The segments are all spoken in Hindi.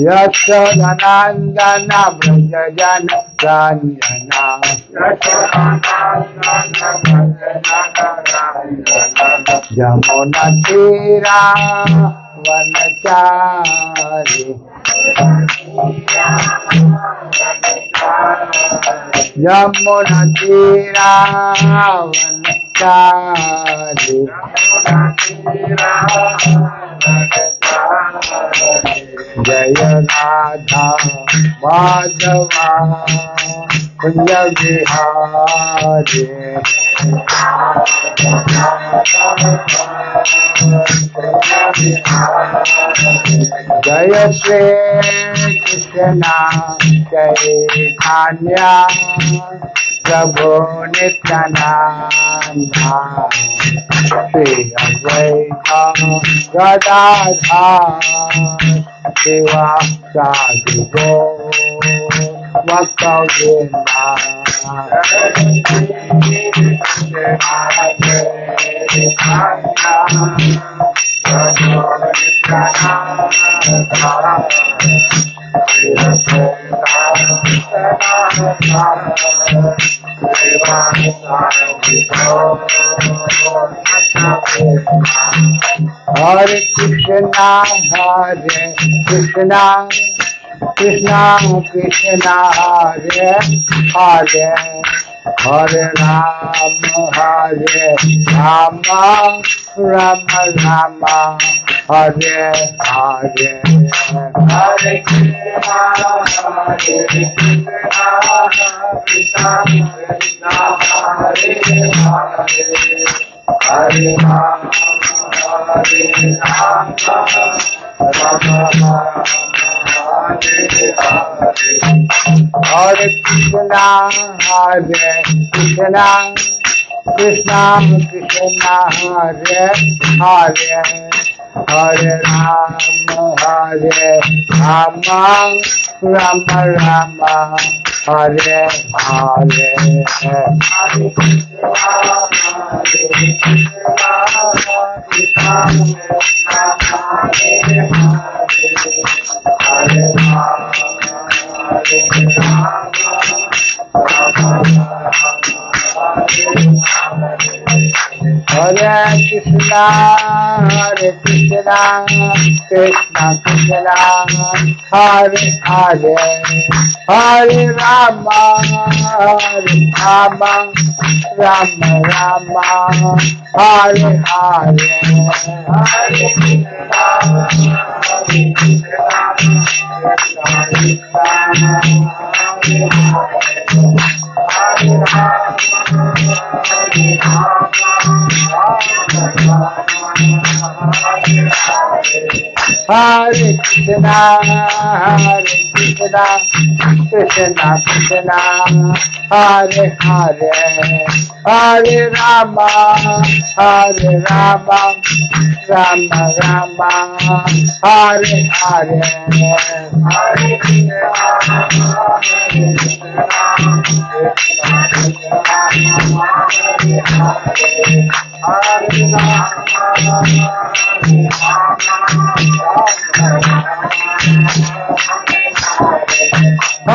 यशोदानंदन व्रज जन रंजना यमुना तीरा वनचारी यमुना तीरा वनचारी जय राधा माधवा कुंज विहारी जय श्री कृष्ण चैतन्य प्रभु नित्यानंद श्री अद्वैत गदाधर शिवा साधु भक्तवृंदा हरे कृष्णा कृष्णा कृष्णा हरे हरे हरे राम राम राम हरे हरे हरे कृष्णा कृष्णा हरे हरे हरे राम हरे कृष्णा कृष्णा कृष्णा हरे हरे हरे राम राम राम हरे हरे हरे हरे कृष्णा कृष्णा कृष्णा हरे हरे हरे राम राम राम हरे हरे हरे कृष्णा कृष्णा कृष्णा हरे हरे हरे राम राम राम हरे हरे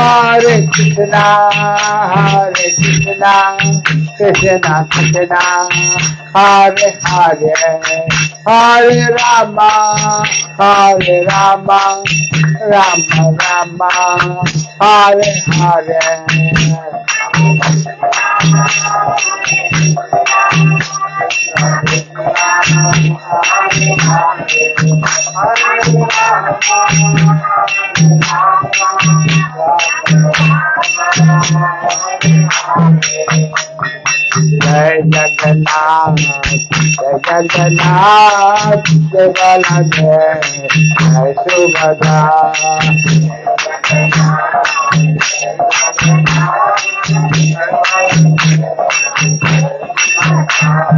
हरे कृष्णा कृष्णा कृष्णा हरे हरे हरे राम राम हरे हरे जय जगन्नाथ जय बलदेव जय सुभद्रा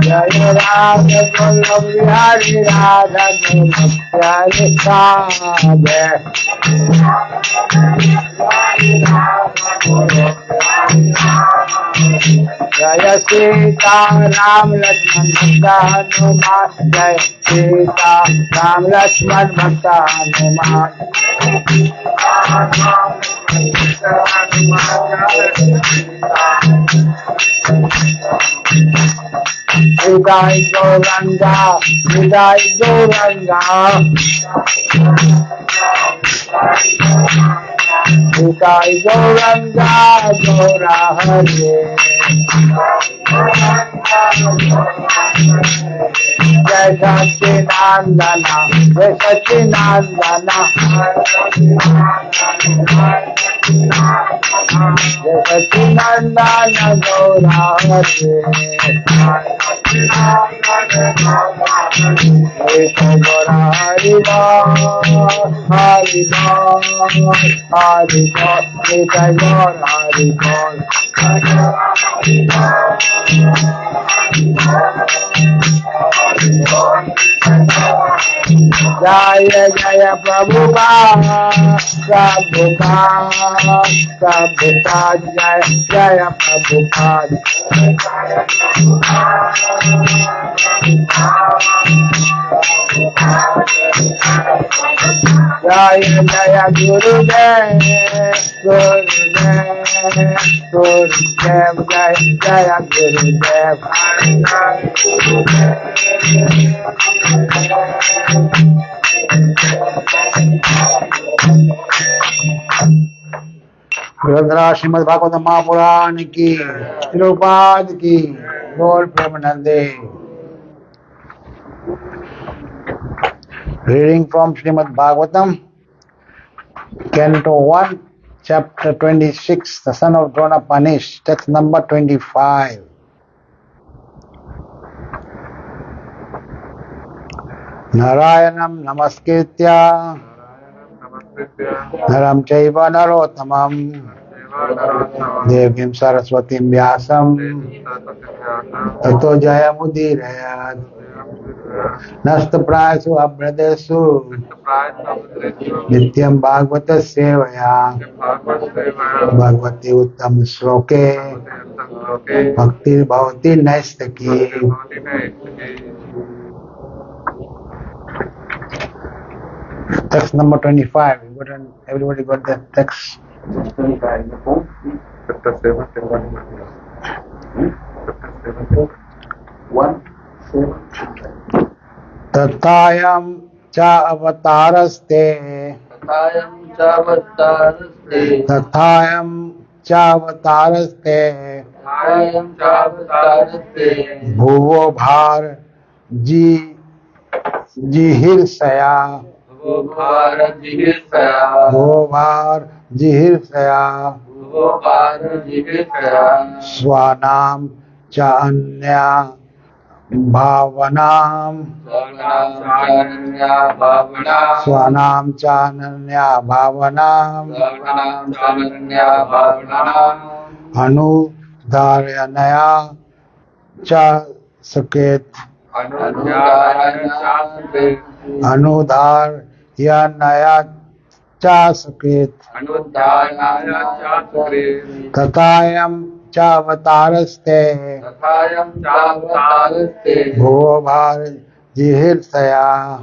जय राधा वल्लभ बिहारी राधा वल्लभ प्यारे साधे जय सीता राम लक्ष्मण भक्त हनुमान जय सीता राम लक्ष्मण भक्त Hanuman Hidai Gauranga, Hidai Gauranga, Hidai Gauranga, Gaura Hare. Jai Satchinandana, Jai Satchinandana, Jai Satchinandana, Gaura Hare. Haribo, Haribo, Haribo, Haribo, Jaya Jaya Prabhupada, Prabhupada, Prabhupada, Jaya Jaya Prabhupada. Jaya Jaya Gurudev, Gurudev, Gurudev, Jaya Jaya Gurudev. ग्रंथरा Shrimad Bhagavat Mahapuran की, श्रीपाद की, गौर प्रेमानंदे. Reading from Srimad Bhagavatam, Canto 1, Chapter 26, The Son of Drona Punished, text number 25. Narayanam Namaskritya Naram Chaiva Narottamam Devim Saraswatim Vyasam Tato Jayamudirayat Nastaprasu Abhradesu Nityam Bhagavata Sevaya Bhagavati Uttam Shloke Bhakti Bhavati Naistaki. Text number 25. Everybody got that text? 25. Chapter 7, 1, 7. Tathayam cha avataraste. Tathayam cha avataraste. Tathayam cha avataraste. Tathayam cha avataraste. Bhuvo bhar jihirsaya. Bhuvo bhar jihirsaya. Bhuvo bhar jihirsaya. Bhuvo bhar jihirsaya. Swanam cha anya Bhavanam Swanam Chananya Bhavanam Anudharyanaya Cha Saket Anudharyanaya Cha Saket Tathayam Cha Avataraste Bhuvo bhar jihirsaya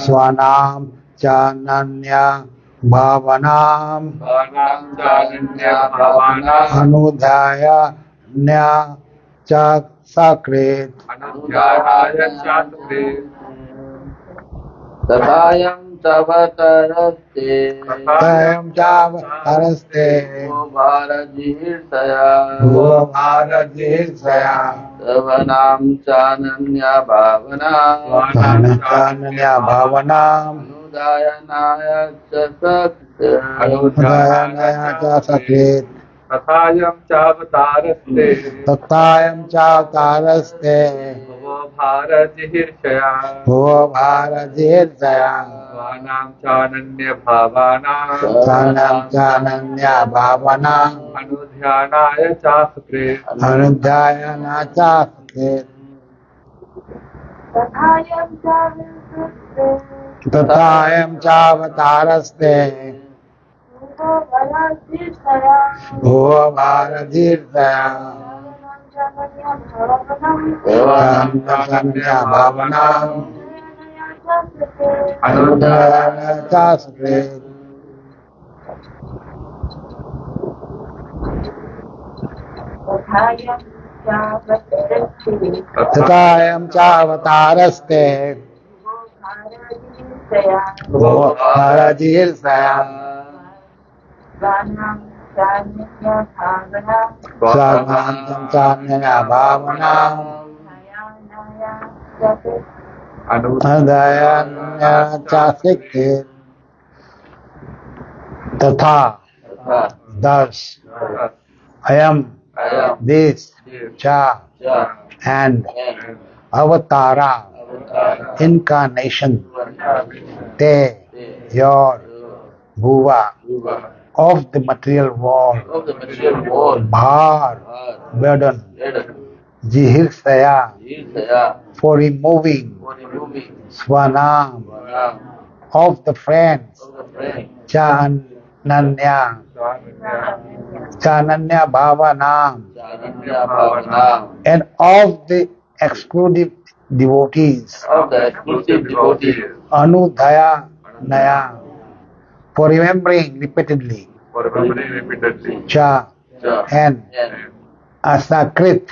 Swanam Chananya Bhavanam Anudharya Cha Sakret Tathayam Chavataraste Tathayam Cha Avataraste Bhuvo bhar jihirsaya Bhuvo bhar jihirsaya Savanam chananya bhavanam Chananya Bhavanam Anudayanaya cha Anudharyanaya Cha Sakret Tathayam Chavataraste Tathayam Cha Avataraste Bhuvo bhar jihirsaya Bhuvo bhar jihirsaya Svanam chananya bhavanam Swanam Chananya Bhavanam Anudhyanaya cha Anudharyanaya Cha Sakret Tathayam Cha Avataraste भुव भारतीर्षया भावना तथायं चावतारस्ते भुव भारतीर्षया स्वाभान्तं चान्यया भावना अनुदयन्या चास्तिके तथा thus ayam this cha and avatara incarnation te your bhuva of the material world bhar burden jihirsaya for removing swanam of the friends chananya bhavanam and of the exclusive devotees anudaya naya for remembering repeatedly cha and asakrit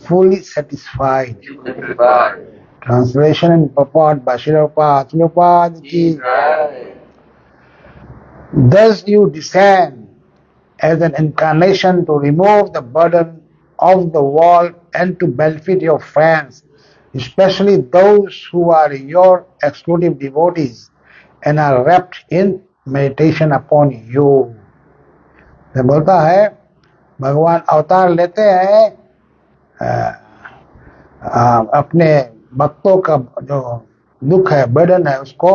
fully satisfied. Translation and purport by Srila Prabhupada ki. Thus you descend as an incarnation to remove the burden of the world and to benefit your friends, especially those who are your exclusive devotees and are wrapped in meditation upon you. तो बोलता है भगवान अवतार लेते हैं अपने भक्तों का जो दुख है बर्डन है उसको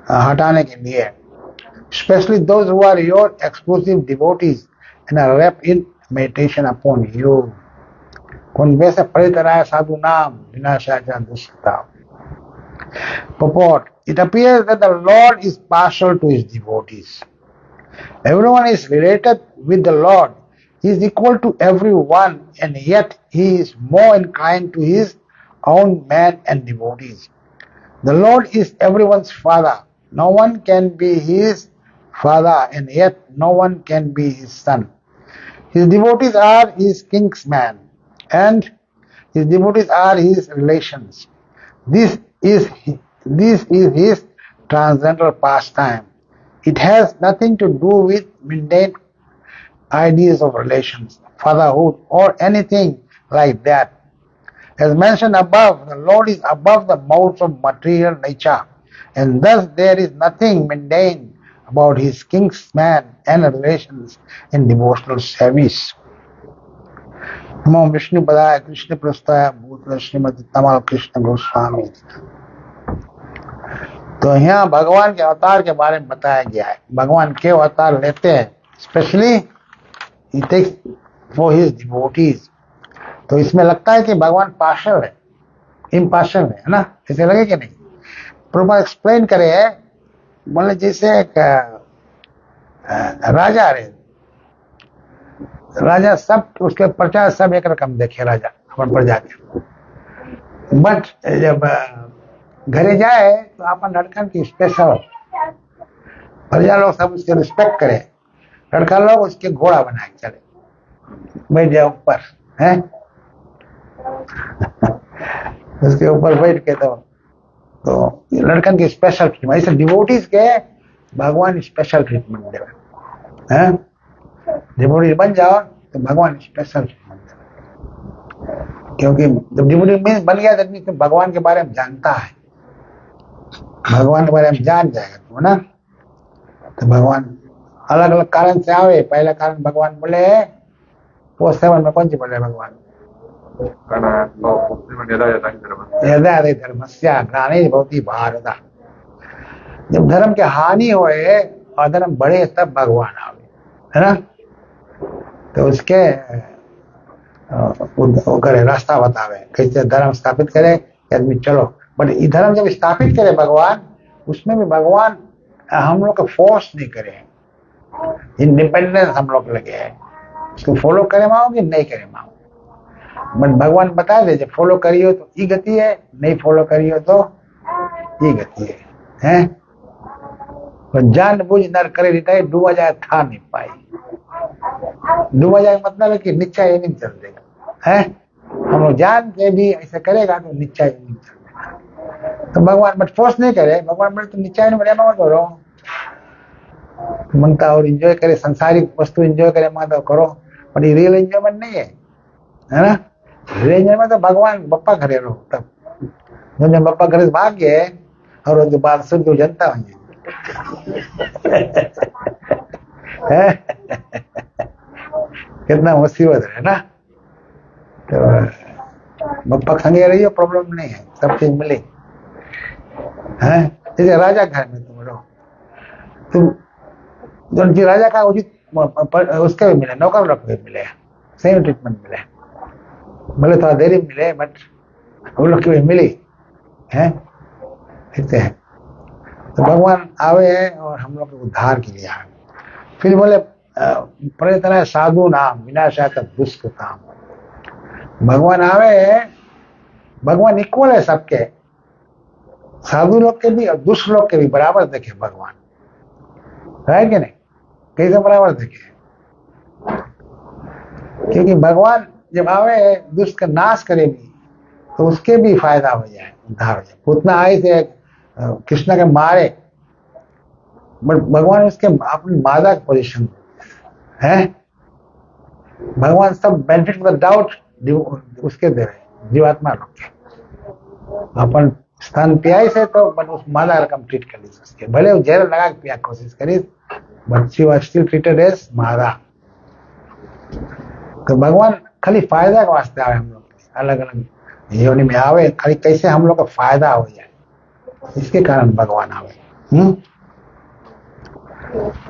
हटाने के लिए, especially those who are your exclusive devotees and are wrapped in meditation upon you. कौन वैसे परितराय साधु नाम विनाशाचा दुष्टता. Purport. It appears that the Lord is partial to his devotees. Everyone is related with the Lord. He is equal to everyone, and yet he is more inclined to his own men and devotees. The Lord is everyone's father. No one can be his father, and yet no one can be his son. His devotees are his kinsmen, and his devotees are his relations. This is his transcendental pastime. It has nothing to do with mundane ideas of relations, fatherhood, or anything like that. As mentioned above, the Lord is above the modes of material nature, and thus there is nothing mundane about his kinsmen and relations in devotional service. नमो विष्णु पदाय कृष्ण प्रस्ताय भूत श्रीमती तमाल कृष्ण गोस्वामी. तो यहाँ भगवान के अवतार के बारे में बताया गया है. भगवान के अवतार लेते हैं, specially he takes for his devotees. तो इसमें लगता है कि भगवान पार्शल है, इम्पार्शल है ना, ऐसे लगे कि नहीं? प्रभुपाद एक्सप्लेन करे है, बोले जैसे एक राजा रहे, राजा सब उसके प्रजा सब एक रकम देखे राजा अपन प्रजा के, बट जब घरे जाए तो अपन लड़कन की स्पेशल प्रजा लोग सब उसके रिस्पेक्ट करे, लड़का लोग उसके घोड़ा बना के चले, बैठ जाए ऊपर है उसके ऊपर बैठ के, तो लड़कन की स्पेशल ट्रीटमेंट, ऐसे डिवोटीज के भगवान स्पेशल ट्रीटमेंट देवे हैं. डिवोटी बन जाओ तो भगवान स्पेशल ट्रीटमेंट देवे, क्योंकि जब डिवोटी बन गया तो भगवान के बारे में जानता है, भगवान के बारे में जान जाएगा तो ना. तो भगवान अलग अलग कारण से आवे. पहला कारण भगवान बोले वो 7 में कौन सी बोले भगवान यदा धर्मस्या ग्लानि भवति भारत. जब धर्म के हानि होए और धर्म बढ़े तब भगवान आवे, है ना. तो उसके वो करे, रास्ता बतावे कैसे धर्म स्थापित करे आदमी चलो. बट ये धर्म जब स्थापित करे भगवान, उसमें भी भगवान हम लोग को फोर्स नहीं करें, इंडिपेंडेंस हम लोग लगे हैं, उसको फॉलो करे माओ कि नहीं करे माओ, बट भगवान बता दे जब फॉलो करियो तो ये गति है, नहीं फॉलो करियो तो ये गति है? तो जान बुझ नर करे रिटाई डूबा जाए था नहीं पाई। डूबा जाए मतलब है कि नीचा ये नहीं चल देगा, है? हम लोग जान के भी ऐसे करेगा तो नीचा ये नहीं चल देगा। तो भगवान बट फोर्स नहीं करे, भगवान बोले तुम नीचा नहीं बने करो, मनता और एंजॉय करे, संसारिक वस्तु एंजॉय करे तो करो, पर ये रियल एंजॉयमेंट नहीं है ना? रियल एंजॉयमेंट तो भगवान बप्पा घरे रहो, तब जब बप्पा घर से भाग गए और उसके बाद शुद्ध जनता हो कितना मुसीबत है ना? तो बप्पा संगे रहिए, प्रॉब्लम नहीं है, सब चीज मिले है। जैसे राजा घर में तुम रहो, तुम जो राजा का उचित उसके भी मिले, नौकर लोग भी मिले, सेम ट्रीटमेंट मिले, भले थोड़ा देरी मिले बट वो लोग की भी मिली है, ऐसे है। तो भगवान आवे है और हम लोग के उद्धार के लिए आए। फिर बोले प्रयत्न साधु नाम विनाशात दुष्कृताम। भगवान आवे, भगवान इक्वल है सबके, साधु लोग के भी और दुष्ट लोग के भी बराबर देखे भगवान, है कि नहीं? कैसे बराबर देखे? क्योंकि भगवान जब आवे दुष्ट का नाश करेगी तो उसके भी फायदा हो जाए, उद्धार हो जाए। पूतना आई से कृष्ण के मारे, बट भगवान उसके अपनी मादा की पोजीशन है। भगवान सब बेनिफिट विद डाउट उसके दे रहे, जीवात्मा लोग के अपन स्थान पियाई से तो बट उस मादा रकम ट्रीट कर ली उसके, भले वो जहर लगा के पिया कोशिश करी but she was still treated as मादा। तो भगवान खाली फायदा के वास्ते आवे, हम लोग अलग अलग योनि में आवे, खाली कैसे हम लोग का फायदा हो जाए, इसके कारण भगवान आवे।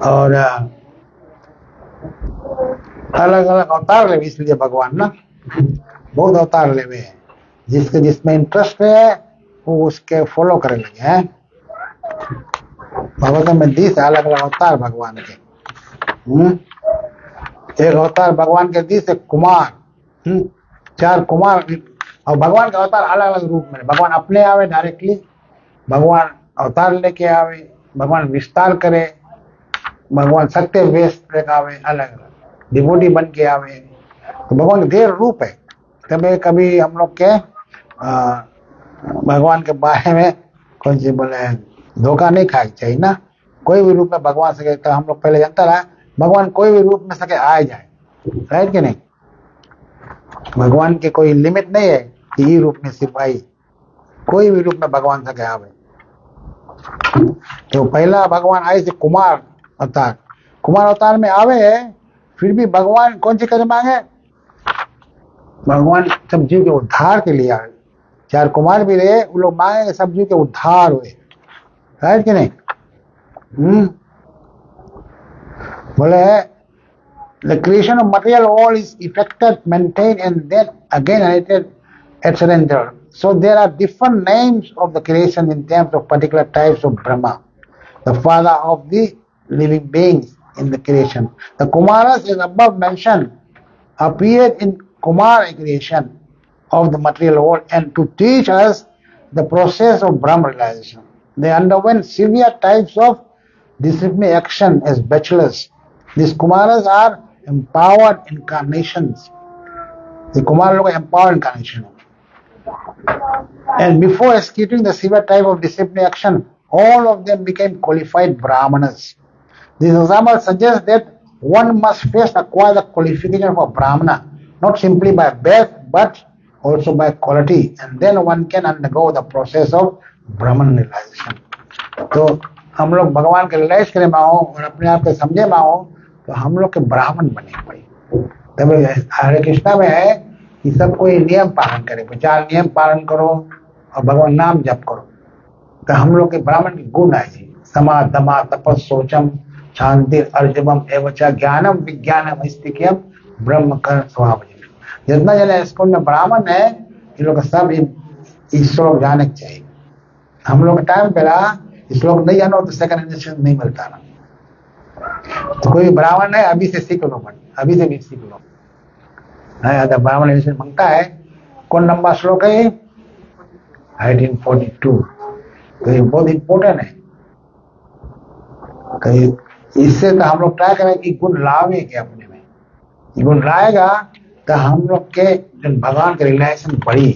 और अलग अलग अवतार ले, इसलिए भगवान ना बहुत अवतार ले हैं, जिसके जिसमें इंटरेस्ट है वो उसके फॉलो करे लगे हैं। भगवत में 20 अलग अलग अवतार भगवान के। एक अवतार भगवान के 20 कुमार, 4 कुमार, और भगवान का अवतार अलग अलग रूप में। भगवान अपने आवे डायरेक्टली, भगवान अवतार लेके आवे, भगवान विस्तार करे, भगवान सत्य वेश लेके आवे, अलग अलग डिवोटी बन के आवे। तो भगवान ढेर रूप है। कभी कभी हम लोग के भगवान के बारे में कौन सी बोले धोखा नहीं खाई चाहिए ना। कोई भी रूप में भगवान सके, तो हम लोग पहले जानता रहा भगवान कोई भी रूप में सके आ जाए, राइट कि नहीं? भगवान के कोई लिमिट नहीं है कि ये रूप में सिपाही, कोई भी रूप में भगवान सके आवे। तो पहला भगवान आए थे कुमार अवतार, कुमार अवतार में आवे है, फिर भी भगवान कौन सी करे मांगे? भगवान सब जीव के उद्धार के लिए आए। 4 कुमार भी रहे, वो लोग मांगे सब जीव के उद्धार हुए, राइट कि नहीं? बोले the creation of material world is effected, maintained and then again accidental. So there are different names of the creation in terms of particular types of Brahma, the father of the living beings in the creation. The Kumaras, as above mentioned, appeared in Kumara creation of the material world and to teach us the process of Brahma realization. They underwent severe types of disciplinary action as bachelors. These Kumaras are empowered incarnations. The Kumara are empowered incarnation. And before executing the severe type of disciplinary action, all of them became qualified Brahmanas. This example suggests that one must first acquire the qualification of a Brahmana, not simply by birth but also by quality, and then one can undergo the process of Brahman realization. तो हम लोग भगवान के रियलाइज करे माओ और अपने आप को समझे माओ तो हम लोग के ब्राह्मण बने पड़े। तब हरे कृष्णा में है कि सब कोई नियम पालन करे, 4 नियम पालन करो और भगवान नाम जप करो, तो हम लोग के ब्राह्मण के गुण आए जी। समा दमा तपस शौचम शांति अर्जवम एवच ज्ञानम विज्ञानम स्थिक्यम ब्रह्म कर्म स्वभाव। जितना जन स्कूल में ब्राह्मण है ये लोग सब ईश्वर जाने के चाहिए। हम लोग टाइम पे रहा श्लोक नहीं जानो तो सेकंड इनिशिएशन नहीं मिलता ना। तो कोई ब्राह्मण है, अभी से सीख लो, अभी से भी सीख लो। अगर ब्राह्मण इनिशिएशन मांगता है, कौन लंबा श्लोक है ये? 1842। तो ये बहुत इंपॉर्टेंट है। तो इससे तो हम लोग ट्राई करें कि गुण लावे के अपने में, गुण लाएगा तो हम लोग के भगवान के रिलेशन बढ़ी।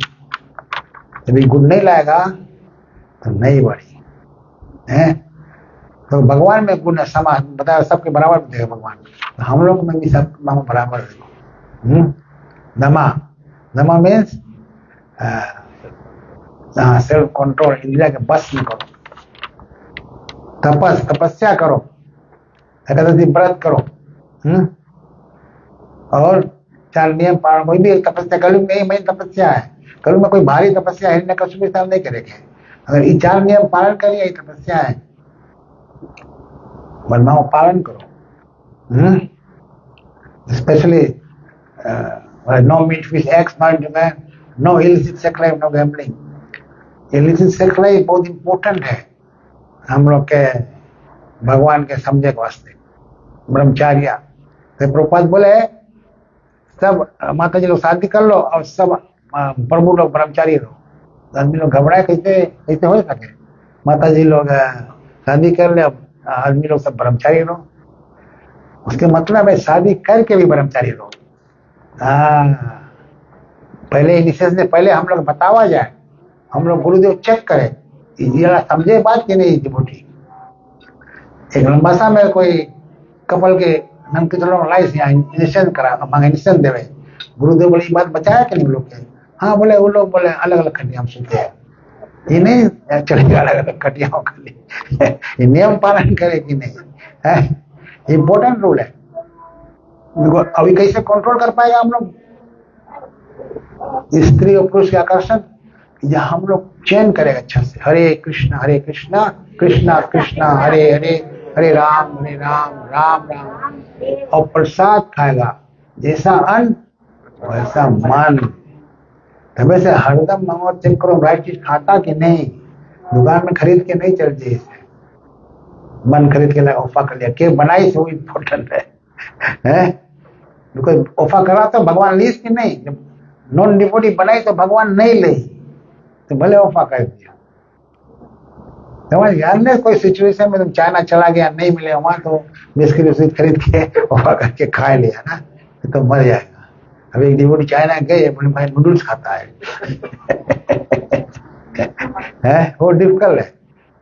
यदि गुण नहीं लाएगा तो नहीं बढ़ी है। तो भगवान में गुण समा बताया, सबके बराबर देगा भगवान, तो हम लोग में भी सब बराबर है। दमा, दमा मीन्स सेल्फ कंट्रोल, इंद्रिया के बस में करो। तपस्या करो, एकादशी व्रत करो, और 4 नियम पालन। कोई भी तपस्या, कलयुग में मेन तपस्या है। कलयुग में कोई भारी तपस्या हिरण्यकश्यप के साथ नहीं करेंगे। अगर ये 4 नियम पालन करिए, तपस्या है। वर्माओं पालन करो, specially no meat, fish, eggs, no illicit sex life, no gambling. Illicit sex life बहुत इंपॉर्टेंट है हम लोग के भगवान के समझे के वास्ते। ब्रह्मचार्य, तो प्रभुपाद बोले सब माता जी लोग शादी कर लो और सब प्रभु लोग ब्रह्मचारी रहो। आदमी लोग घबराए, कैसे कैसे हो सके? माता जी लोग शादी कर ले, आदमी लोग सब ब्रह्मचारी रहो। उसके मतलब है शादी करके भी ब्रह्मचारी रहो। पहले इनिशिएशन से पहले हम लोग बतावा जाए, हम लोग गुरुदेव चेक करें ये समझे बात कि नहीं। डिवोटी एक लंबा सा में कोई कपल के नम के चलो लाइस यहाँ इनिशिएशन करा, मांगे इनिशिएशन देवे। गुरुदेव बोले ये बात बचाया कि नहीं लोग के? हाँ बोले, वो लोग बोले अलग अलग खटिया हम सुनते हैं। ये नहीं चलेगा अलग अलग खटियाओं के लिए। ये नियम पालन करे कि नहीं है, इम्पोर्टेंट रूल है। अभी कैसे कंट्रोल कर पाएगा हम लोग स्त्री और पुरुष के आकर्षण? या हम लोग चयन करेगा अच्छा से, हरे कृष्णा कृष्णा कृष्णा हरे हरे, हरे राम राम राम। और प्रसाद खाएगा, जैसा अन्न वैसा मन। तब से हरदम मंगो चिंक करो, राइट चीज खाता कि नहीं, दुकान में खरीद के नहीं चल जाए। मन खरीद के लाया, ऑफा कर लिया, के बनाई से वो इम्पोर्टेंट है। ऑफा करा तो भगवान लीस की नहीं, जब नॉन डिवोटी बनाई तो भगवान नहीं ले, तो भले ऑफा कर दिया। समझ गया ना? कोई सिचुएशन में तुम चाइना चला गया, नहीं मिले वहां, तो बिस्किट खरीद के ऑफा करके खा लिया ना, तो मर जाएगा। अभी एक डिवोटी चाइना गए, बोले भाई नूडल्स खाता है। वो डिफिकल्ट है।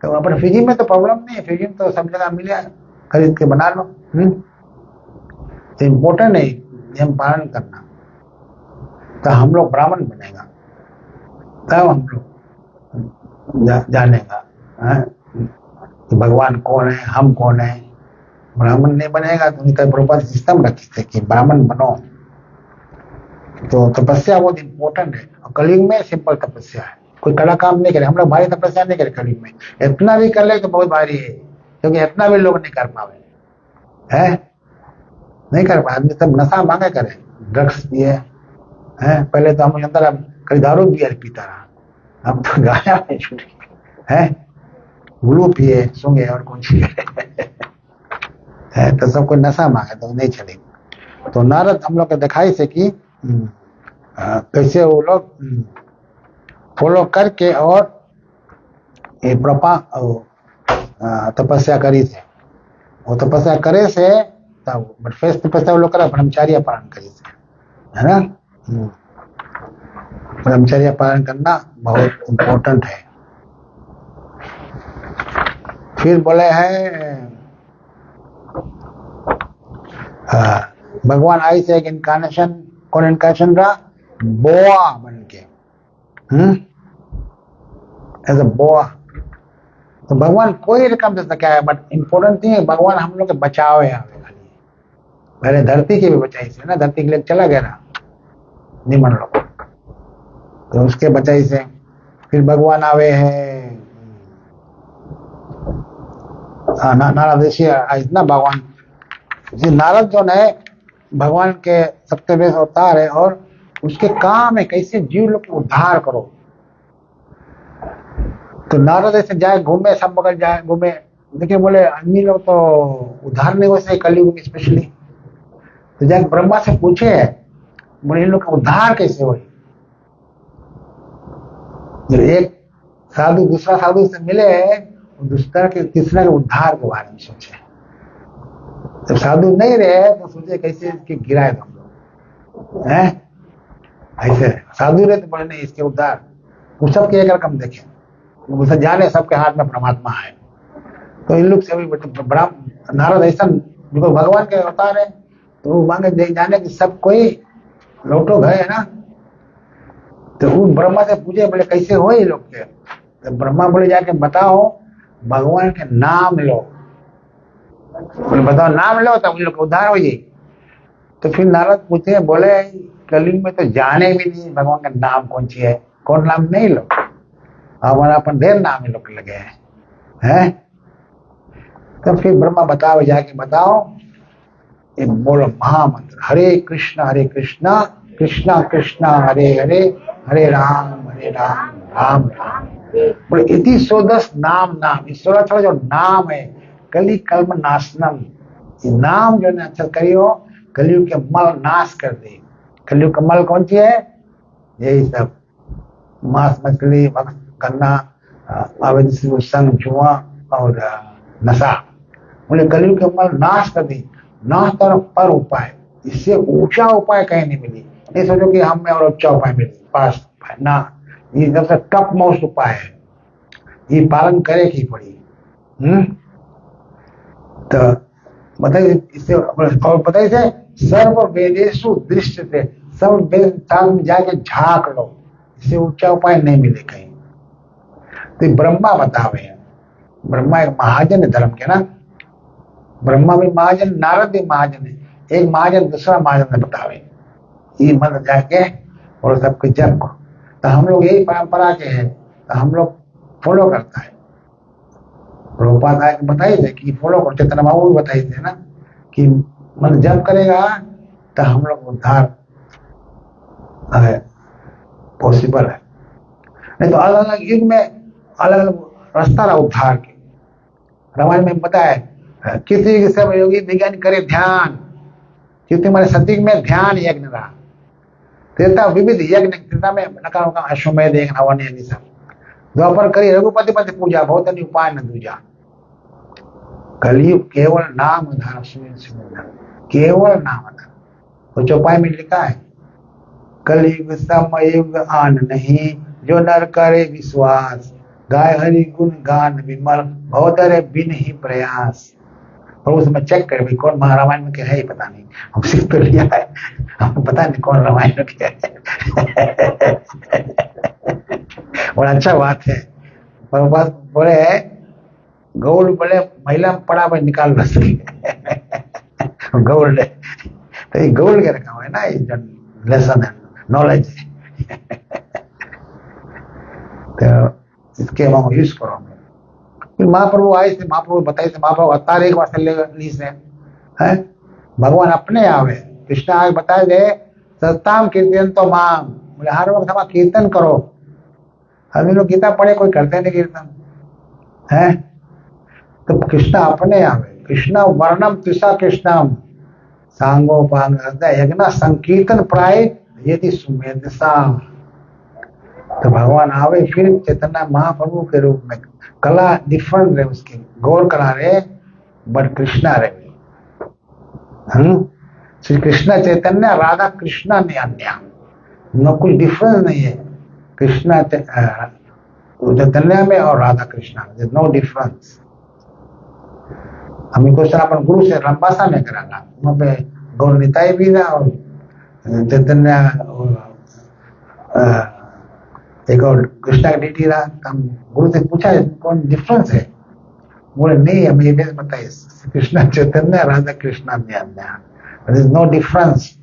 तो अपन फिजी में तो प्रॉब्लम नहीं है, फिजी में तो सब जगह मिले, खरीद के बना लो। तो इम्पोर्टेंट है नियम पालन करना, तो हम लोग ब्राह्मण बनेगा, तब हम लोग जानेगा कि भगवान कौन है, हम कौन है। ब्राह्मण नहीं बनेगा तो उनका प्रॉपर सिस्टम रखी थे कि ब्राह्मण बनो। तो तपस्या बहुत इंपॉर्टेंट है। और कलयुग में सिंपल तपस्या है, कोई कड़ा काम नहीं करे। हम लोग भारी तपस्या नहीं करे कलयुग में, इतना भी कर ले तो बहुत भारी है, क्योंकि इतना भी लोग नहीं कर पावे है, नहीं कर पाए। आदमी सब नशा मांगे करे, ड्रग्स पिए है। पहले तो हम अंदर कभी दारू बियर पीता रहा, अब तो गाया है, गुरु पिए सूंगे और कुछ है। तो सबको नशा मांगे तो नहीं चलेगा। तो नारद हम लोग को दिखाई से कि कैसे वो लोग फॉलो करके और ये तपस्या करी थे। वो तपस्या करे से तब तपस्या वो लोग करा, ब्रह्मचार्य पालन करी से, है ना। ब्रह्मचर्य पालन करना बहुत इम्पोर्टेंट है। फिर बोले हैं भगवान आई से एक इनकारनेशन, कौन इनकारनेशन रहा? बोआ बन के, एज अ बोआ। तो भगवान कोई रकम दे सका है, बट इम्पोर्टेंट नहीं है भगवान हम लोग के बचाव है। पहले धरती के भी बचाई से ना, धरती के लिए चला गया ना निमन लोग, तो उसके बचाई से फिर भगवान आवे हैं नारद ऋषि ना। भगवान नारद जो है भगवान के सप्तवेश अवतार है, और उसके काम है कैसे जीव लोग को उद्धार करो। तो नारद ऐसे जाए घूमे, सब बगल जाए घूमे, देखिए बोले आदमी लोग तो उद्धार नहीं हो सके कलयुग में स्पेशली। तो जाके ब्रह्मा से पूछे, बोले इन लोग का उद्धार कैसे हो। एक साधु दूसरा साधु से मिले, दूसरा के तीसरा के उद्धार के बारे में सोचे। जब साधु नहीं रहे तो सोचे कैसे इसके गिराए हम लोग हैं। ऐसे साधु रहे तो बोले नहीं इसके उद्धार, वो सबके एक रकम देखे, वो जाने सबके हाथ में परमात्मा है। तो इन लोग से भी ब्रह्म नारद ऐसा बिल्कुल भगवान के अवतार है, तो वो मांगे जाने कि सब कोई लौटो गए है ना। तो वो ब्रह्मा से पूछे, बोले कैसे हो ये लोग के। तो ब्रह्मा बोले जाके बताओ भगवान के नाम लो। बोले बताओ नाम लो तब ये लोग उद्धार हो जाए। तो फिर नारद पूछे, बोले कलयुग में तो जाने भी नहीं भगवान का नाम कौन सी है, कौन नाम नहीं लो, हमारा अपन ढेर नाम ही लोग लगे हैं। तो फिर ब्रह्मा बताओ जाके बताओ, ये बोलो महामंत्र हरे कृष्णा कृष्णा कृष्णा हरे हरे, हरे राम राम राम। बोले इति 110 नाम नाम, इस 16 जो नाम है कली कल्म नाशनम, ये नाम जो है अच्छा करियो कलयुग के मल नाश कर दे। कलयुग का मल कौन सी है, यही सब मांस मछली करना, अवैध संग जुआ और नशा। बोले कलयुग के मल नाश कर दी, नाश पर उपाय, इससे ऊंचा उपाय कहीं नहीं मिली। नहीं सोचो कि हम में और ऊंचा उपाय मिले पास उपाय ना, ये सबसे टॉप मोस्ट उपाय है, ये पालन करे की पड़ी। तो बताइए इससे, और बताइए सर्व वेदेशु दृश्य से, सब वेद में जाके झांक लो, इससे ऊंचा उपाय नहीं मिले कहीं। तो ब्रह्मा बतावे, ब्रह्मा एक महाजन है धर्म के ना, ब्रह्मा भी महाजन, नारद भी महाजन है, एक महाजन दूसरा महाजन ने बतावे, ये मत जाके और सबके जप को। तो हम लोग यही परंपरा के हैं, तो हम लोग फॉलो करता है। प्रभुपाद बताइए थे कि फॉलो करो, चेतन बाबू भी बताइए थे ना कि मन जप करेगा तो हम लोग उद्धार है पॉसिबल है। नहीं तो अलग अलग युग में अलग अलग रास्ता रहा उद्धार के। रामायण में बताया किसी सब योगी विज्ञान करे ध्यान, क्योंकि हमारे सतयुग में ध्यान यज्ञ रहा, त्रेता विविध यज्ञ, त्रेता में नका अश्वमेध यज्ञ हवन यज्ञ सब, द्वापर करी रघुपति पति पूजा, बहुत अन्य उपाय न दूजा। कलयुग केवल नाम धाम सुमिरन, केवल नाम धाम। कुछ उपाय में लिखा है कलयुग समयुग आन नहीं, जो नर करे विश्वास, गाय हरि गुण गान विमल, भवतरे बिन ही प्रयास। और उसमें चेक करे भाई कौन महारामायण में क्या है, पता नहीं, हम सीख तो लिया है, हमको पता नहीं कौन रामायण में क्या है। और अच्छा बात है, पर बात बोले गोल्ड बोले महिला में पड़ा भाई निकाल न सके गोल्ड है, तो ये गोल्ड के रखा हुआ है ना, ये जो लेसन है, नॉलेज है। तो इसके हम यूज करो। फिर महाप्रभु आए थे, महाप्रभु बताए थे, महाप्रभु अवतार एक वात्सल्य से है, भगवान अपने आवे, कृष्ण आगे बताए गए सत्ताम कीर्तन तो माम, बोले हर वक्त हम कीर्तन करो। हम लोग गीता पढ़े कोई करते नहीं कीर्तन है, तो कृष्ण अपने आवे, कृष्ण वर्णम त्रिषा कृष्णम सांगोपांग यज्ञ संकीर्तन प्राय यदि सुमेधसा। तो भगवान आवे फिर चैतन्य महाप्रभु के रूप में, कला डिफरेंट रहे उसकी, गौर कला रहे बट कृष्णा रहे। श्री कृष्ण चैतन्य राधा कृष्णा ने अन्य, न कुछ डिफरेंस नहीं है कृष्णा चैतन्य में और राधा कृष्णा में, नो डिफरेंस। हमें क्वेश्चन अपन गुरु से लंबासा में कराना, वहां पे गौर निताई भी था और चैतन्य एक और कृष्णा का डीटी रहा। हम गुरु से पूछा कौन डिफरेंस है, बोले नहीं हमें ये बताइए कृष्णा चैतन्य राधा कृष्णा में अन्य, नो डिफरेंस।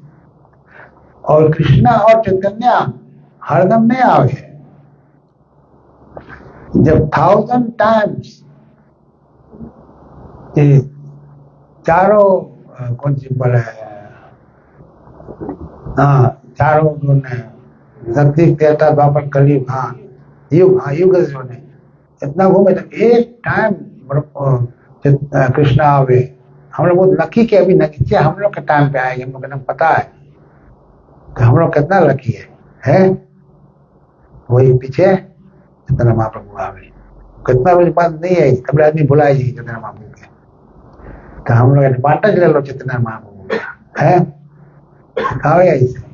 और कृष्णा और चैतन्य हरदम नहीं आवे, जब 1000 टाइम्स चारों कौन सी बोले, हाँ चारों जो ने सत्य त्रेता द्वापर कलयुग, हाँ युग, हाँ युग जो ने इतना घूमे तो एक टाइम कृष्णा आवे। हम लोग बहुत लकी के अभी नीचे हम लोग के टाइम पे आएंगे, हम लोग एकदम पता है कि हम लोग कितना लकी है? वही पीछे चैतन्य महाप्रभु आवे। कितना बड़ी बात नहीं है, कभी आदमी भुलाए जी चैतन्य महाप्रभु के, तो हम लोग एडवांटेज ले लो चैतन्य महाप्रभु का, है आवे ऐसे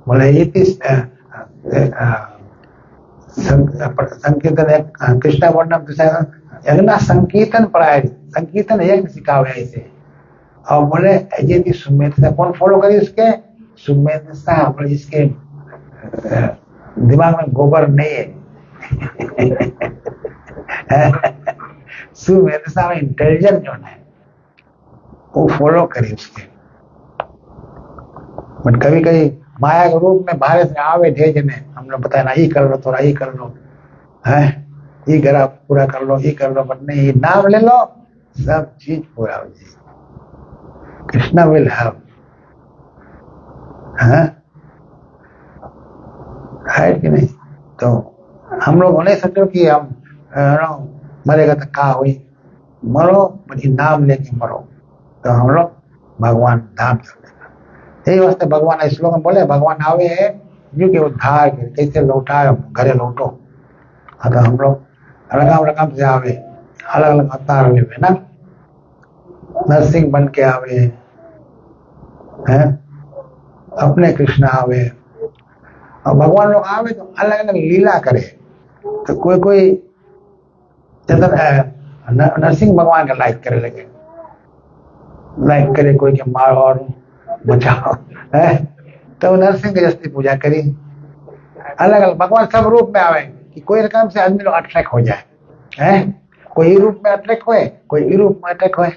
बोले ये संकीर्तन कृष्णा वर्णम यज्ञ संकीर्तन पढ़ाए, संकीर्तन यज्ञ सिखावे ऐसे। और बोले ये सुमेध से कौन फॉलो करे उसके? सुमेध साहब, जिसके दिमाग में गोबर नहीं है सुमेध साहब इंटेलिजेंट जो है वो फॉलो करे उसके। बट कभी कभी माया के रूप में बाहर से आवे भेजने, हम लोग बताए ना ये कर लो, थोड़ा ये कर लो, है ये करा पूरा कर लो, ये कर लो, बट नहीं, नाम ले लो सब चीज पूरा हो जाए। कृष्णा विल हेल्प, है कि नहीं? तो हम लोग नहीं समझो कि हम मरेगा तो का हुई, मरो बल्कि नाम लेके मरो, तो हम लोग भगवान धाम चल देगा। यही वास्ते भगवान इस श्लोक में बोले भगवान आवे है जो कि उद्धार के कैसे लौटाए घरे लौटो। तो हम लोग रकाम से आवे, अलग अलग अवतार ले ना, नरसिंह बन के आवे हैं, अपने कृष्ण आवे। और भगवान लोग आवे तो अलग अलग लीला करे। तो कोई नरसिंह भगवान का लाइक करे लगे, लाइक करे कोई के मारो और बचाओ, है तो नरसिंह की जस्ती पूजा करी। अलग अलग भगवान सब रूप में आवे कि कोई रकम से आदमी लोग अट्रैक्ट हो जाए, है कोई रूप में अट्रैक्ट होए, कोई रूप में अट्रैक्ट होए।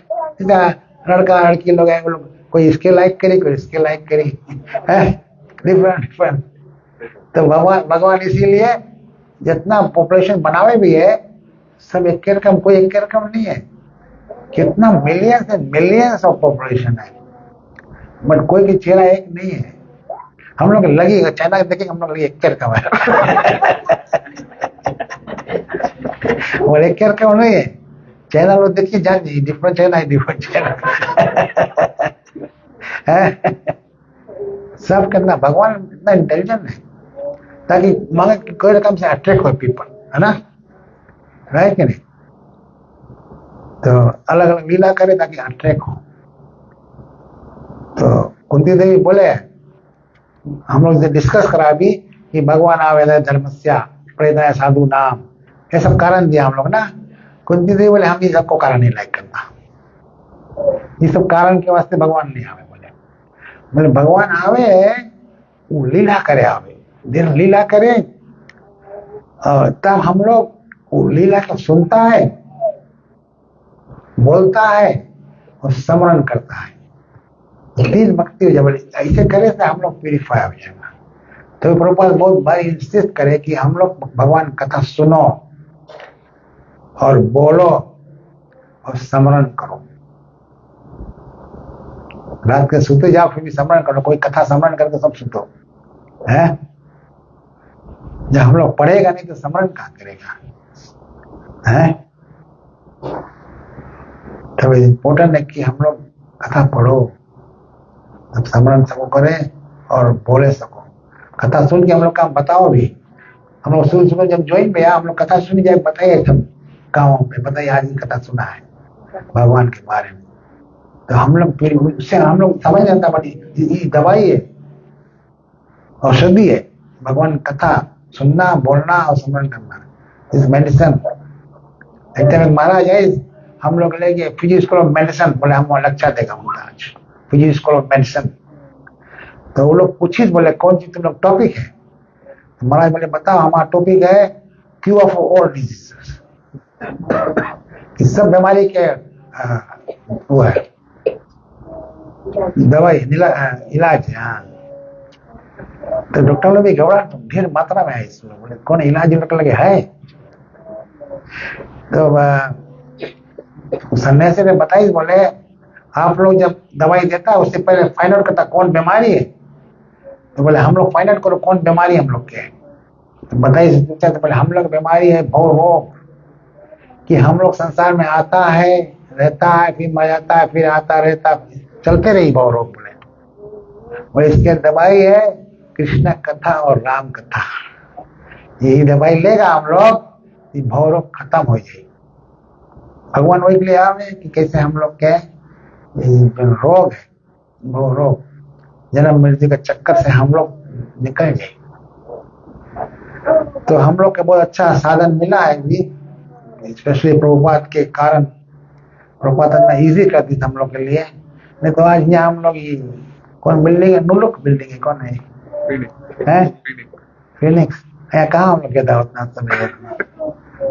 लड़का लड़की लोग हैं, लोग कोई इसके लाइक करी, कोई इसके लाइक करी, है डिफरेंट। तो भगवान इसीलिए जितना पॉपुलेशन बनावे भी है सब एक के रकम, कोई एक के रकम नहीं है। कितना millions and millions of population है, बट कोई की चेहरा एक नहीं है। हम लोग लगेगा चाइना देखेंगे, हम लोग लगे एक के रकम है और एक के रकम नहीं है। चाइना लोग देखिए जान जी डिफरेंट चाइना है, डिफरेंट चाइना सब कितना भगवान इतना इंटेलिजेंट है ताकि मांगे कोई रकम से अट्रैक्ट हो पीपल, है ना, है कि नहीं? तो अलग अलग लीला करे ताकि अट्रैक्ट हो। तो कुंती देवी बोले, हम लोग से डिस्कस करा भी कि भगवान आवेला धर्मस्या प्रेदय साधु नाम, ये सब कारण दिया हम लोग ना। कुंती देवी बोले हम ये सबको कारण नहीं लाइक करता, ये सब कारण के वास्ते भगवान नहीं आवे। बोले भगवान आवे वो लीला करे, आवे दिन लीला करे, तब हम लोग वो लीला को सुनता है, बोलता है और स्मरण करता है। प्लीज भक्ति हो जाए, ऐसे करे तो हम लोग प्यूरिफाई हो जाएगा। तो प्रभुपाद बहुत बार इंसिस्ट करे कि हम लोग भगवान कथा सुनो और बोलो और स्मरण करो। रात के सोते जाओ फिर भी स्मरण करो, कोई कथा स्मरण करके सब सुतो है। जब हम लोग पढ़ेगा नहीं तो स्मरण कहाँ करेगा, है तो इम्पोर्टेंट है कि हम लोग कथा पढ़ो, तब स्मरण सको करें और बोले सको। कथा सुन के हम लोग काम बताओ भी। हम लोग सुनो जब ज्वाइन पे हम लोग कथा सुनी जाए, बताइए सब गाँवों पे, बताइए आज कथा सुना है भगवान के बारे में, तो हम लोग फिर उससे हम लोग समझ जाता बड़ी ये दवाई है, औषधि है। भगवान कथा सुनना, बोलना और स्मरण करना इस मेडिसिन। एक महाराज है, हम लोग ले गए फिजी स्कूल ऑफ मेडिसिन, बोले हम वहाँ लेक्चर देगा उनका आज, फिजी स्कूल ऑफ मेडिसिन। तो वो लोग पूछी, बोले कौन सी तुम लोग टॉपिक है? तो महाराज बोले बताओ, हमारा टॉपिक है क्यूर ऑफ ऑल डिजीज, सब बीमारी के वो है दवाई इलाज है। हाँ, तो डॉक्टर लोग भी घबरा ढेर मात्रा में है इसमें, बोले कौन इलाज डॉक्टर लगे है? तो सन्यासी ने बताई, बोले आप लोग जब दवाई देता है उससे पहले फाइंड आउट करता कौन बीमारी है। तो बोले हम लोग फाइंड आउट करो कौन बीमारी हम लोग के है। तो बताइए तो पहले हम लोग बीमारी है भव रोग, कि हम लोग संसार में आता है, रहता है, फिर मर जाता है, फिर आता रहता, चलते रही भवरोग बोले। और इसके दवाई है कृष्ण कथा और राम कथा। यही दवाई लेगा हम लोग, ये भवरोग खत्म हो जाएगी। भगवान वही लिए आवे कि कैसे हम लोग के जो रोग है, भवरोग, जन्म मृत्यु के चक्कर से हम लोग निकल जाए। तो हम लोग के बहुत अच्छा साधन मिला है भी, स्पेशली प्रभुपाद के कारण। प्रभुपाद इतना इजी कर दी हम लोग के लिए, नहीं तो आज यहाँ हम लोग ये कौन बिल्डिंग है, नुलुक बिल्डिंग है, कौन है, फिनिक्स है, कहाँ हम लोग के था उतना समय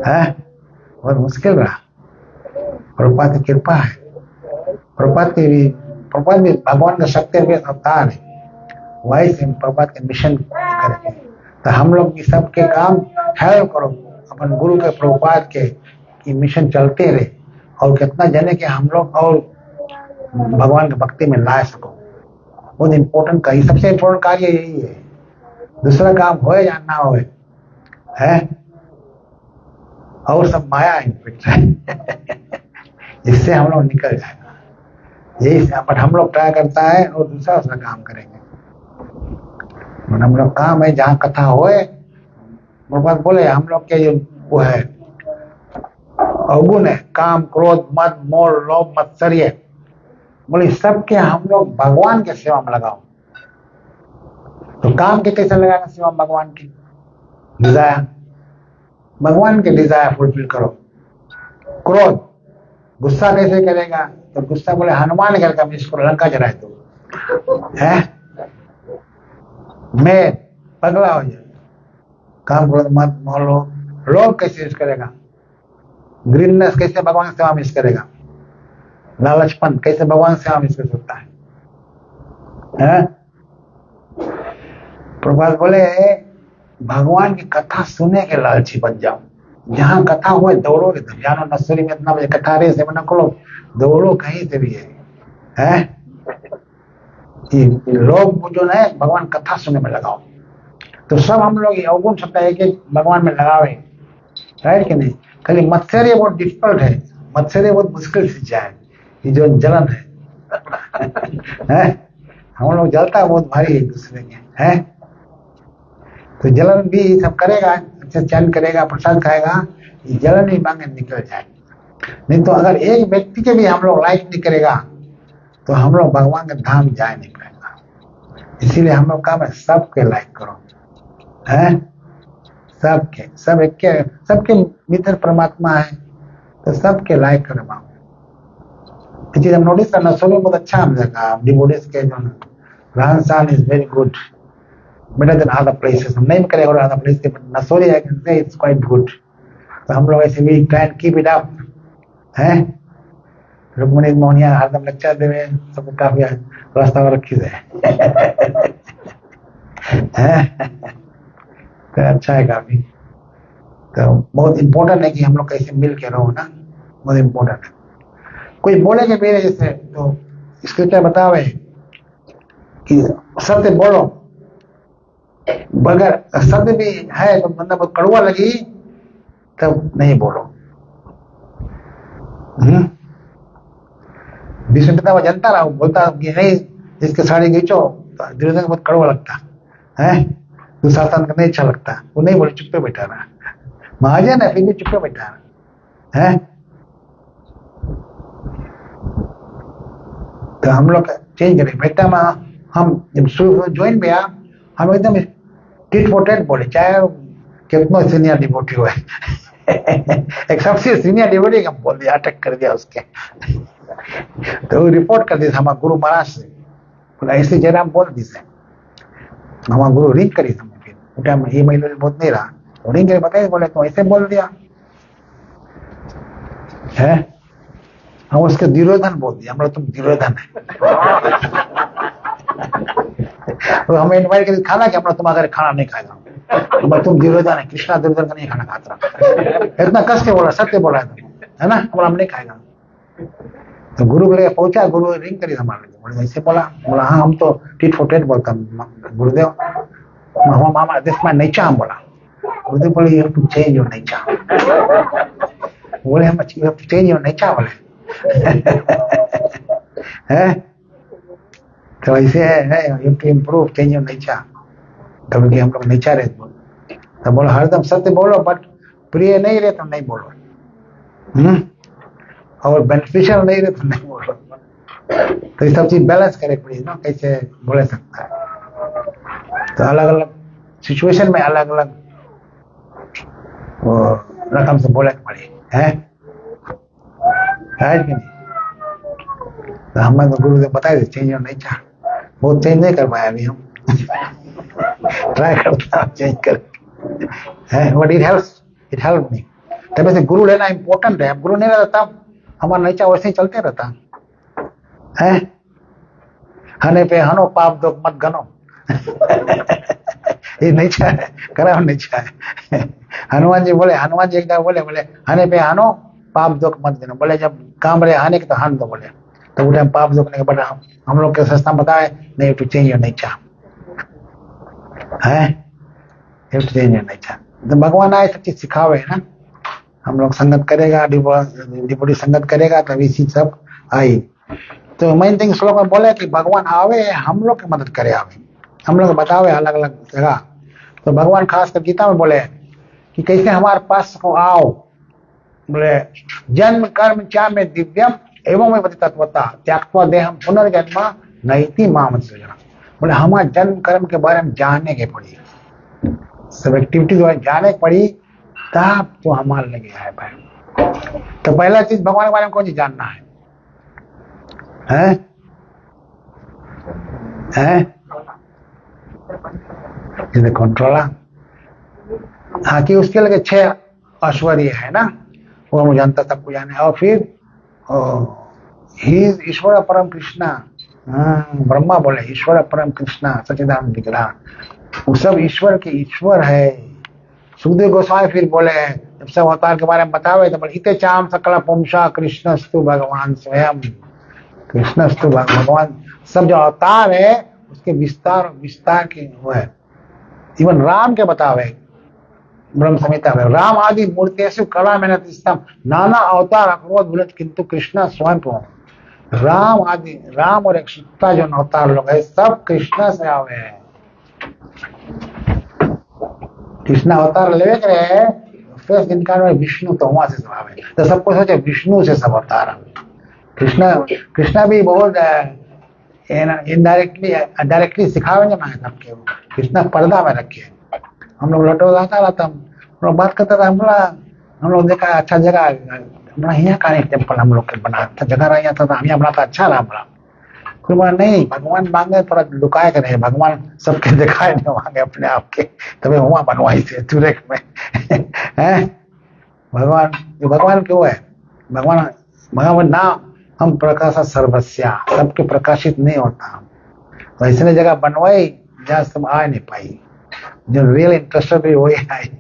है, बहुत मुश्किल रहा। प्रभुपाद की कृपा है, प्रभुपाद भी भगवान का शक्ति के अवतार है, वही से प्रभुपाद के मिशन करेंगे। तो हम लोग भी सबके काम हेल्प करो, अपन गुरु के प्रभुपाद के मिशन चलते रहे, और कितना जने के हम लोग और भगवान की भक्ति में ला सको। बहुत इम्पोर्टेंट का, सबसे इम्पोर्टेंट कार्य यही है। दूसरा काम होए या ना होए है, और सब माया है इससे हम लोग निकल जाएगा। यही बट हम लोग ट्राई करता है और दूसरा काम करेंगे। हम लोग काम है जहाँ कथा होए, भगवान बोले हम लोग के वो है अवगुण है, काम क्रोध मद मोह लोभ मत्सर्य, बोले सबके हम लोग भगवान के सेवा में लगाओ। तो काम के कैसे लगाएगा सेवा में? भगवान की डिजायर, भगवान के डिजायर फुलफिल करो। क्रोध, गुस्सा कैसे करेगा? तो गुस्सा बोले हनुमान करके हम इसको लंका जलाए दो है, मैं पगला हो जाए। काम क्रोध मत मोह लोभ कैसे यूज करेगा? ग्रीननेस कैसे भगवान सेवा में यूज करेगा? लालचपन कैसे भगवान सेवा में यूज कर सकता है? प्रभात बोले भगवान की कथा सुने के लालची बन जाओ। जहां कथा हुए दौड़ोगे तो जानो नर्सरी में इतना बजे कथा रहे से बना खोलो, दौड़ो कहीं से भी है? लोग जो है भगवान कथा सुनने में लगाओ। तो सब हम लोग अवगुण शब्द है कि भगवान में लगावे, राइट कि नहीं? खाली मत्सर्य बहुत डिफिकल्ट है, मत्सर्य बहुत मुश्किल चीज है। ये जो जलन है हम लोग जलता है बहुत भारी एक दूसरे के है, तो जलन भी सब करेगा, अच्छे चयन करेगा, प्रसाद खाएगा, जलन भी मांगे निकल जाएगी। नहीं तो अगर एक व्यक्ति के भी हम लोग लाइक नहीं करेगा तो हम लोग भगवान के धाम जाए नहीं पाएगा। इसीलिए हम लोग काम है सबके लाइक करो है, सबके सब एक के, सबके मित्र परमात्मा है, तो सबके लाइक करो। ये चीज हम नोटिस करना सोलो बहुत अच्छा हम लगा। डिवोटीज के जो रहन सहन is very good, better than other places. हम नहीं करेगा और other places, but Nasori I can say it's quite good. तो हम लोग ऐसे भी try and keep it up है। रुक्मणी मोहनिया हरदम लेक्चर देवे, सबको काफी रास्ता में रखी है तो अच्छा है काफी। तो बहुत इम्पोर्टेंट है कि हम लोग कैसे मिल के रहो ना, बहुत इम्पोर्टेंट है। कोई बोलेंगे मेरे जैसे तो स्क्रिप्चर बतावे कि सत्य बोलो, अगर सत्य भी है तो बंदा बहुत कड़वा लगी तब नहीं बोलो। भीष्म पितामह जनता रहा, बोलता कि नहीं जिसके साड़ी खींचो, दुर्योधन को बहुत कड़वा लगता है, दुशासन को नहीं अच्छा लगता, वो नहीं बोले, चुप पे बैठा रहा। महाजन है फिर भी चुप पे बैठा रहा है। तो हम लोग चेंज करें बेटा में। हम जब ज्वाइन किया हम एकदम टिट फॉर टेट बोले, चाहे कितना सीनियर डिवोटी हुआ एक सबसे सीनियर डिवोटी का बोल दिया, अटैक कर दिया उसके तो रिपोर्ट कर दिया हमारे गुरु महाराज से, बोला ऐसे जरा बोल दी से। हमारा गुरु रिंग करी हमें, फिर टाइम ये महीने बहुत नहीं रहा, रिंग करे बताइए, बोले तो ऐसे बोल दिया है। हम उसके दुर्योधन बोल दिया, हम लोग तुम दुर्योधन है तो हमें इनवाइट करके खाना कि हम लोग तुम्हारे खाना नहीं खाएगा, तो तुम दुर्योधन है, कृष्णा दुर्योधन का नहीं खाना खाता। इतना कष्ट के बोला, सत्य बोला है ना, बोला हम नहीं खाएगा। तो गुरु के लिए पहुंचा, गुरु रिंग करी हमारे लिए, बोले ऐसे बोला हाँ हम तो टिट फॉर टेट बोलता गुरुदेव, हमारा मामा दिस माय नेचर। हम बोला गुरुदेव बोले you have to change your nature बोले हम चेंज नहीं चाह बोले है तो ऐसे है यू टू इम्प्रूव चेंज नहीं चाह कभी कि हम लोग नहीं चाह रहे तो बोलो हरदम सत्य बोलो बट प्रिय नहीं रहे तो नहीं बोलो और बेनिफिशियल नहीं रहे तो नहीं बोलो तो ये सब चीज बैलेंस करे पड़ी ना कैसे बोले सकता है तो अलग अलग सिचुएशन में अलग अलग रकम से बोले पड़ी है कि नहीं तो हमें तो गुरु ने बताया चेंज नहीं चाह बहुत चेंज नहीं कर पाया अभी हम ट्राई करता हूँ चेंज कर बट इट हेल्प मी तब से गुरु लेना इम्पोर्टेंट है अब गुरु नहीं रहता हमारा नैचा वैसे ही चलते रहता है हने पे हनो पाप दो मत गनो ये नहीं चाहे कराओ नहीं चाहे हनुमान जी एक बार बोले हने पे हनो पाप दुख मत गनो बोले जब काम रहे हाने के तो हान दो बोले तो वो टाइम पाप दुख नहीं बट हम लोग के सस्ता बताए नहीं टू चेंज योर नेचर है चेंज योर नेचर तो भगवान आए सब चीज सिखावे है ना हम लोग संगत करेगा डिवोटी संगत करेगा तभी चीज सब आई तो मेन थिंग श्लोक में बोले कि भगवान आवे हम लोग की मदद करे आवे हम लोग बतावे अलग अलग जगह तो भगवान खासकर गीता में बोले कि कैसे हमारे पास को आओ बोले जन्म कर्म चा में दिव्यम एवं में तत्वता त्याक्त्वा देहम पुनर्जन्म नैति माम सृजना बोले हमारे जन्म कर्म के बारे में जानने के पड़ी सब एक्टिविटी जो है जाने पड़ी तब तो हमारे लगे है भाई तो पहला चीज भगवान के बारे में कौन चीज जानना है कंट्रोलर हाँ कि उसके लगे 6 ऐश्वर्य है ना वो मुझे जानता सबको जाने और फिर ही ईश्वर परम कृष्णा ब्रह्मा बोले ईश्वर परम कृष्णा सच्चिदानंद विग्रह वो सब ईश्वर के ईश्वर है सुखदेव गोस्वामी फिर बोले जब सब अवतार के बारे में बतावे तो बोले इते चाम सकला पुंसा कृष्णस्तु भगवान स्वयं कृष्णस्तु भगवान सब जो अवतार है उसके विस्तार के वो है इवन राम के बतावे ब्रह्म संहिता में राम आदि मूर्ति कला मेहनत नाना अवतार अक्रोध बुलत किंतु कृष्ण स्वयं राम और एक सीता जो अवतार लोग है सब कृष्ण से आवे हैं कृष्ण अवतार लेवे करे फर्स्ट इनकार में विष्णु तो वहां से सब आवे तो सबको सोचे विष्णु से सब अवतार कृष्णा भी बहुत डायरेक्टली सिखावे ना है सबके कृष्णा पर्दा में रखे हम लोग लटो जाता रहता हम लोग बात करता था हम लोग देखा अच्छा जगह हमारा यहाँ का टेम्पल हम लोग के बना अच्छा जगह रहा था हम यहाँ बनाता अच्छा रहा हमारा कोई बात नहीं भगवान मांगे थोड़ा लुकाए कर रहे भगवान सबके दिखाए नहीं मांगे अपने आप के तभी वहां बनवाई थे तुरक में है भगवान क्यों है भगवान नाम हम प्रकाश सर्वस्या सबके प्रकाशित नहीं होता तो ऐसे जगह बनवाई जहाँ सब आ नहीं पाई जो रियल इंटरेस्टेड वही आई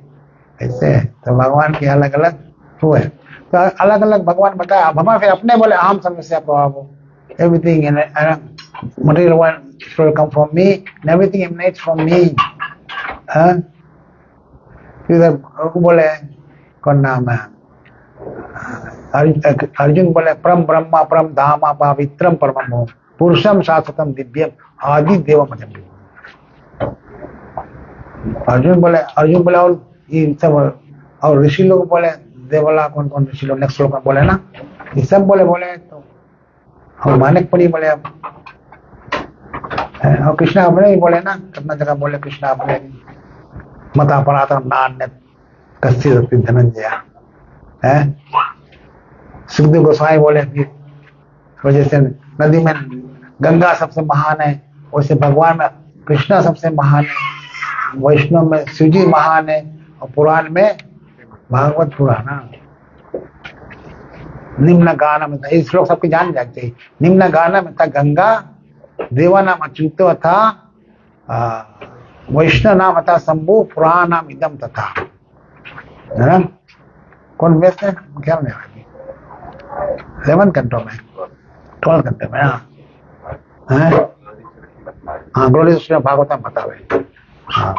ऐसे तो भगवान के अलग अलग हुए तो अलग अलग भगवान बताया भगवान फिर अपने बोले अहम सर्वस्या प्रभाव everything and material one will come from me and everything emanates from me फिर बोले कौन नाम है अर्जुन बोले परम ब्रह्मा परम धामा पवित्रम परमम पुरुषम शाश्वतम दिव्यम आदि देवम अर्जुन बोले और ये सब और ऋषि लोग बोले देवला कौन ऋषि लोग नेक्स्ट लोग में बोले ना ये सब बोले तो और मानिक पड़ी बोले अब और कृष्णा अपने ही बोले ना कितना जगह बोले कृष्णा अपने मता परातम नान्य कस्य सत्य धनंजय है सुखदेव गोस्वामी बोले फिर जैसे नदी में गंगा सबसे महान है वैसे भगवान में कृष्णा सबसे महान है वैष्णव में शिवजी महान है और पुराण में भागवत पुराण निम्न गानम ये श्लोक सबके जान जाते हैं निम्न गानम था गंगा देवानाम अच्युतो था वैष्णव नाम था शंभु पुराण नाम इदम तथा है ना कौन बेस्ट है क्या नहीं 11 घंटों में 12 घंटे में हाँ ग्लोरी भागवतम बतावे हाँ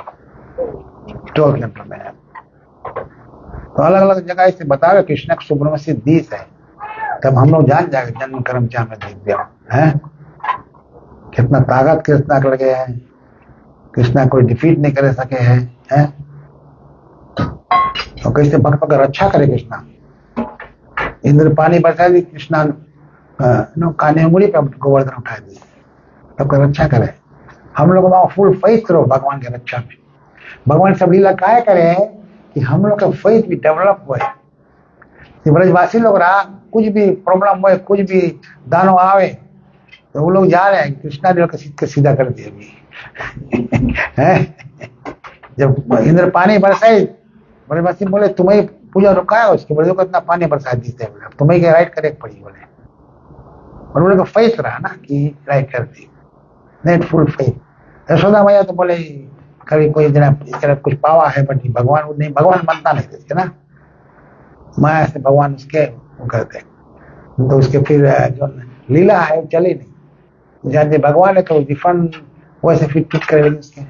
12 घंटों में तो अलग अलग जगह से बतावे कृष्ण का सुब्रमण्य 20 है, तब हम लोग जान जाएंगे जन्म कर्म चाह में देख दिया है कितना ताकत कृष्णा के लगे हैं, कृष्णा कोई डिफीट नहीं कर सके हैं तो कैसे भक्त का रक्षा करे कृष्णा। इंद्र पानी बरसा दी, कृष्णा काने उंगली पे गोवर्धन उठा दी, सबका रक्षा करे। हम लोग वहां फुल फेथ रहो भगवान की रक्षा में। भगवान सब लीला काय करे कि हम लोग का फेथ भी डेवलप हुए। ब्रजवासी लोग रहा कुछ भी प्रॉब्लम हुए, कुछ भी दानव आवे तो वो लोग जा रहे हैं, कृष्णा ने सीधा कर दिया अभी जब इंद्र पानी बरसाए, ब्रजवासी बोले तुम्हें पूजा रुका है, उसके बड़े को इतना पानी बरसा दीते हैं, बोले तुम्हें क्या राइट करे पड़ी बोले। और उन लोग का फेथ रहा ना कि राइट कर दी, नेट फुल फेथ। यशोदा मैया तो बोले कभी कोई जना इस तरह कुछ पावा है बट भगवान नहीं, भगवान बनता नहीं थे ना, माया से भगवान उसके वो करते, तो उसके फिर जो लीला है चली नहीं, जान भगवान है तो डिफरेंट वैसे फिर ट्रीट करेंगे उसके।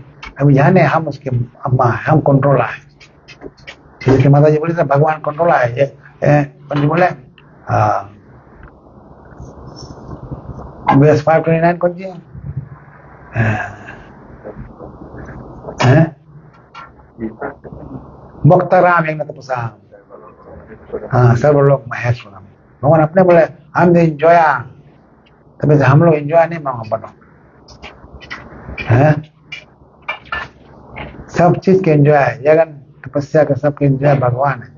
अभी जाने हम उसके अम्मा है, हम कंट्रोल है, इसलिए माता जी बोली था भगवान कंट्रोल है। ये बोले BS 529 कौन सी है भक्ता राम एक तपसा, हाँ सर्वलोक महेश्वरम। भगवान अपने बोले हम एंजॉय, तभी हम लोग एंजॉय नहीं बनो है, सब चीज के एंजॉय है, जगन तपस्या का सबके एंजॉय भगवान है,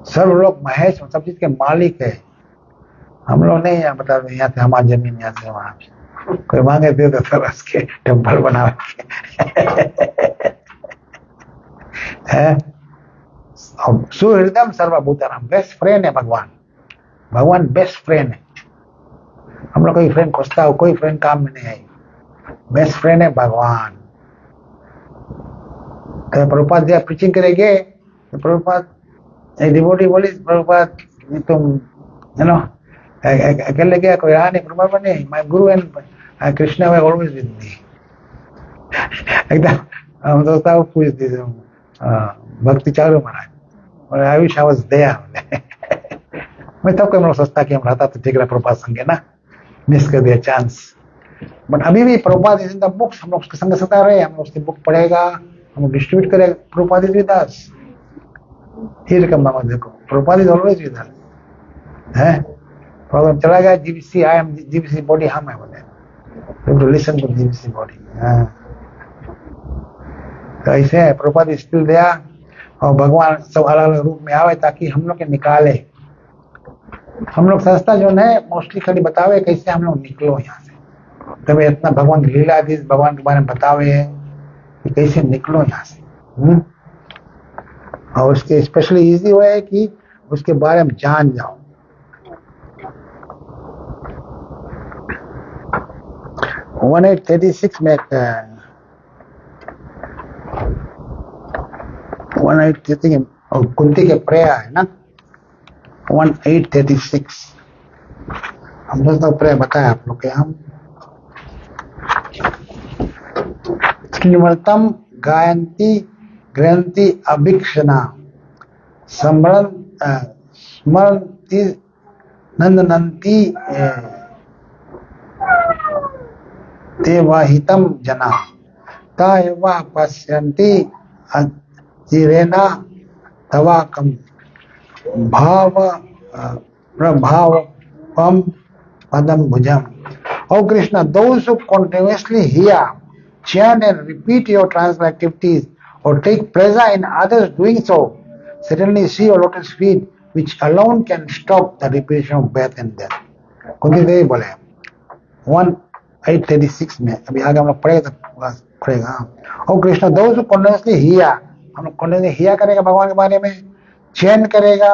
सर्वलोक महेश सब चीज के मालिक है। हम लोग नहीं यहाँ बता रहे यहाँ से हमारी जमीन, यहाँ से वहां कोई मांगे दे दो सब उसके टेम्पल बना है। सुहृदम सर्वभूतानाम, बेस्ट फ्रेंड है भगवान, भगवान बेस्ट फ्रेंड है। हम लोग कोई फ्रेंड खोजता हो, कोई फ्रेंड काम में नहीं आई, बेस्ट फ्रेंड है भगवान। तो प्रभुपाद जब प्रीचिंग करेंगे तो प्रभुपाद एक डिवोटी बोली प्रभुपाद तुम अकेले गया कोई रहा नहीं, प्रभुपाद नहीं my Guru and Krishna way always with me एकदम हम दोस्ता को पूछ दी भक्ति चालू महाराज और I wish I was there मैं तब कोई सस्ता कि हम रहता तो ठीक रहा प्रभुपाद संगे ना, मिस कर दिया चांस। बट अभी भी Prabhupada is in the books, हम लोग उसके संग सता रहे, हम लोग उसकी बुक पढ़ेगा, हम डिस्ट्रीब्यूट करेगा। प्रभुपाद इज विद अस, ये रकम मामा देखो Prabhupada is always with us है। प्रॉब्लम चला गया GBC, I am GBC body हम है बोले, तो लिसन टू जीबीसी बॉडी। तो ऐसे प्रभुपाद स्टिल दिया और भगवान सब अलग अलग रूप में आवे ताकि हम लोग के निकाले। हम लोग संस्था जो है मोस्टली खाली बतावे कैसे हम लोग निकलो यहाँ से, तभी इतना भगवान की लीला थी, भगवान के बारे में बतावे कि कैसे निकलो यहाँ से। और उसके स्पेशली इजी हुआ है कि उसके बारे में जान जाओ। वन 1836 में 1836 और कुंती के प्रेया है ना 1836, हम दोस्तों प्रेया बताया आप लोग के। हम श्रीमतम गायंती ग्रंथि अभिक्षणा स्मरती नंदनंती देवाहितम जना तायवा पश्यन्ति अचिरेना तवाकम भाव प्रभावम पदम भुजम। Oh Krishna, those who continuously hear, chant and repeat your transcendental activities or take pleasure in others doing so, certainly see your lotus feet, which alone can stop the repetition of birth and death. Kunti देवी बोले 1836 में, अभी आगे हम लोग पढ़ेगा। Oh Krishna, those who continuously hear, हम लोग continuously hear करेगा भगवान के बारे में, chant करेगा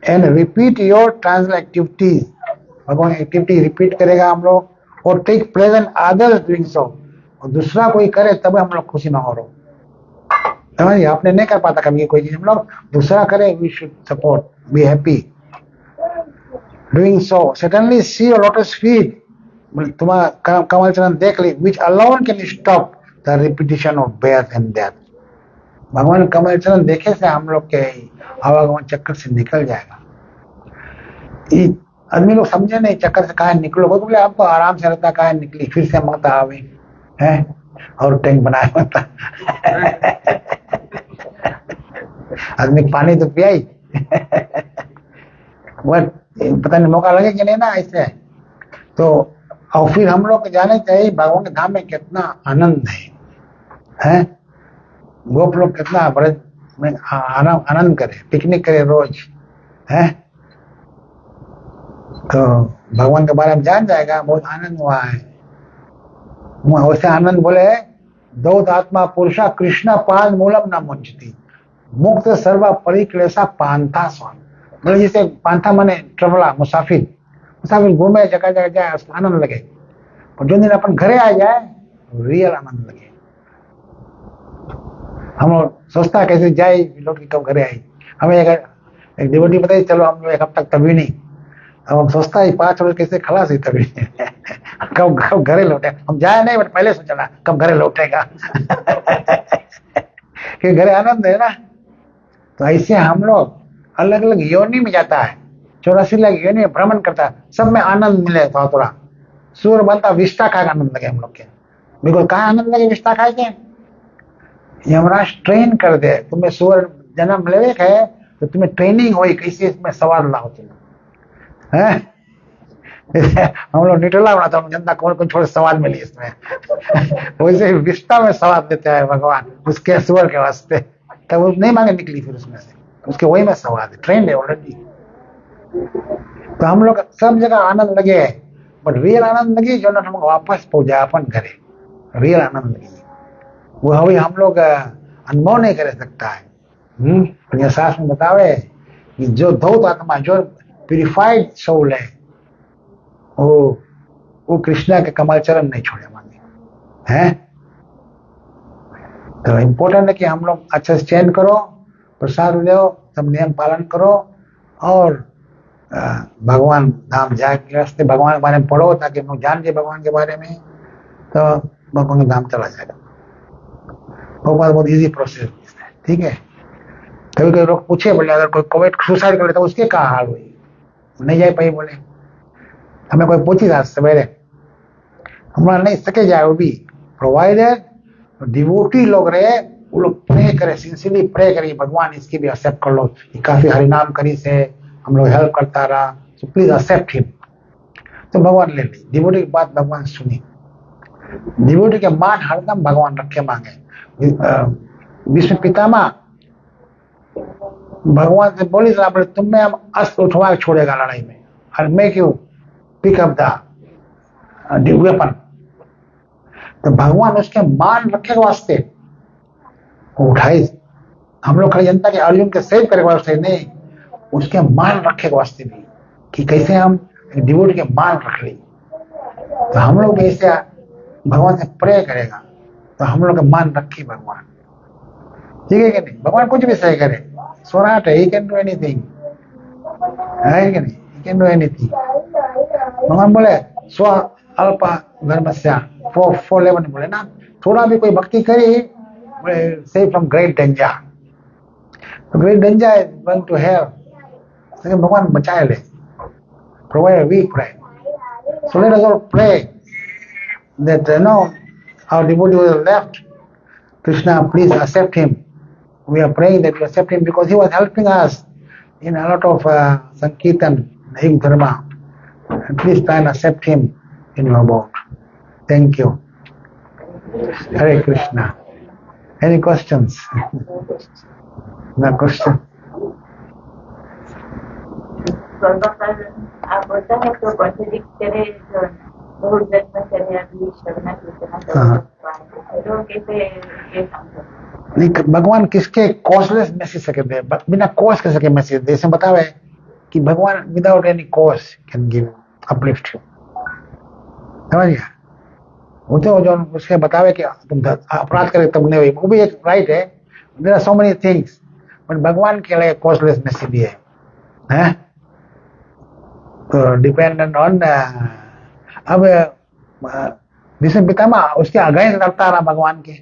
and repeat your transcendental activities, भगवान एक्टिविटी रिपीट करेगा हम लोग, और take pleasure others doing so, और दूसरा कोई करे तब हम लोग खुशी ना हो रहा। समझिए, आपने नहीं कर पाता कभी कोई चीज, हम लोग दूसरा करे, we should support, be happy doing so. Certainly see your lotus feet, तुम्हारा कमल चरण देख ली, which alone can stop the repetition of birth and death. भगवान कमल चरण देखे से हम लोग के आवागमन चक्कर से निकल जाएगा। ये आदमी लोग समझे नहीं चक्कर से कहा निकलो, बोले आपको आराम से रहता कहा निकली, फिर से मांगता आवे है और टैंक बनाया होता आदमी पानी तो पिया ही पता नहीं मौका लगे कि नहीं ना ऐसे। तो और फिर हम लोग जाने चाहिए भगवान के धाम में कितना आनंद है? गोप लोग कितना ब्रज में आनंद करे, पिकनिक करे रोज है। तो भगवान के बारे में जान जाएगा, बहुत आनंद हुआ है। वैसे आनंद बोले दौद आत्मा पुरुषा कृष्ण पाद मूलम न मुंचती मुक्त सर्वा परिक्लेशा पांथा स्वामी। बोले जैसे पांथा माने ट्रेवला, मुसाफिर घूमे जगह जगह जाए उसको आनंद लगे, और जो दिन अपन घरे आ जाए रियल आनंद लगे। हम लोग सोचता कैसे जाए लौट के कब घरे आई, हमें एक डिवोटी बताई चलो हम लोग एक हफ्ता तक तभी नहीं, अब हम सोचता है 5 रोज कैसे खलास हुई तभी कब घरे लौटे, हम जाए नहीं बट पहले सोचना कब घरे लौटेगा कि घरे आनंद है ना। तो ऐसे हम लोग अलग अलग योनि में जाता है, 84 लाख योनि में भ्रमण करता है, सब में आनंद मिले थोड़ा थोड़ा। सूर बनता विष्टा खा आनंद लगे हम लोग के, बिल्कुल कहा आनंद लगे विष्टा खा के। यमराज ट्रेन कर दे, तुम्हें सूर जन्म ले है तो तुम्हें ट्रेनिंग हुई कैसे इसमें सवाल ना हो तुम्हें है। हम लोग निटला बनाता हूँ जनता कौन कौन छोड़े सवाल मिली इसमें वैसे विष्टा में सवाल देते हैं भगवान उसके सुअर के वास्ते, तब वो नहीं मांगे निकली फिर उसमें से, उसके वही में सवाल है, ट्रेंड है ऑलरेडी। तो हम लोग सब जगह आनंद लगे, बट रियल आनंद लगी जो ना हमको वापस पहुंचा अपन घरे, रियल आनंद लगी वो अभी हम लोग अनुभव नहीं कर सकता है। शास्त्र में बतावे कि जो धौत आत्मा, जो प्यूरिफाइड सोल है, वो कृष्णा के कमल चरण नहीं छोड़े मांगे हैं। तो इम्पोर्टेंट है कि हम लोग अच्छे से चयन करो, प्रसाद लो, सब नियम पालन करो, और भगवान धाम जाके रास्ते भगवान के बारे में पढ़ो ताकि हम लोग जान जाए भगवान के बारे में, तो भगवान के धाम चला जाएगा। बहुत इजी प्रोसेस है, ठीक है। कभी कभी लोग पूछे बोले अगर कोई कोविड सुसाइड कर लेता उसके क्या हाल हुई, नहीं जाए पाई, बोले हमें कोई पूछी था सवेरे, हमारा नहीं सके जाए वो भी, प्रोवाइडेड डिवोटी लोग रहे, वो लोग प्रे करे, सिंसियरली प्रे करे भगवान इसकी भी एक्सेप्ट कर लो, ये काफी हरिनाम करी से हम लोग हेल्प करता रहा, तो प्लीज एक्सेप्ट हिम। तो भगवान ले ली, डिवोटी की बात भगवान सुनी, डिवोटी के मान हरदम भगवान रखे मांगे। विष्णु पितामह भगवान से बोली बोले तुम्हें हम अस्त्र उठवा के छोड़ेगा लड़ाई में, और make you pick up the weapon. तो भगवान उसके मान रखे वास्ते उठाई, हम लोग खाली जनता के अर्जुन के सेव करे वास्ते नहीं, उसके मान रखे वास्ते भी कि कैसे हम डिवोटी के मान रख ली। तो हम लोग ऐसे भगवान से प्रे करेगा तो हम लोग का मान रखे भगवान, ठीक है कि नहीं। भगवान कुछ भी सही करे, स्वराट है, ही कैन डू एनीथिंग, है कि नहीं, ही कैन डू एनीथिंग। भगवान बोले स्व अल्प धर्मस्या फॉर लेवन, बोले ना थोड़ा भी कोई भक्ति करी सेव फ्रॉम ग्रेट डेंजर, तो great danger is going to hell, लेकिन भगवान बचाए ले, provide we pray. So let us all pray that our devotee was left, Krishna please accept him. We are praying that you accept him because he was helping us in a lot of Sankirtan, Yug Dharma. Please try and accept him in your boat. Thank you. Hare Krishna. Any questions? No question. आप बोलता है तो कॉन्ट्रडिक्ट करे बहुत जन्म करे अभी शरणा तो कैसे ये समझो नहीं, भगवान किसके कॉस्टलेस मैसेज सके दे, बिना कॉस्ट के सके मैसेज दे। इसमें बतावे कि भगवान without any cost can give uplift you, समझ गया। वो तो जो उसके बतावे कि तुम अपराध करे तब नहीं हुई, वो भी एक राइट है। There are so many things, but भगवान के लिए कॉस्टलेस मैसेज भी है। तो डिपेंडेंट ऑन अब विष्णु पितामह उसके अगेंस्ट लड़ता रहा भगवान के,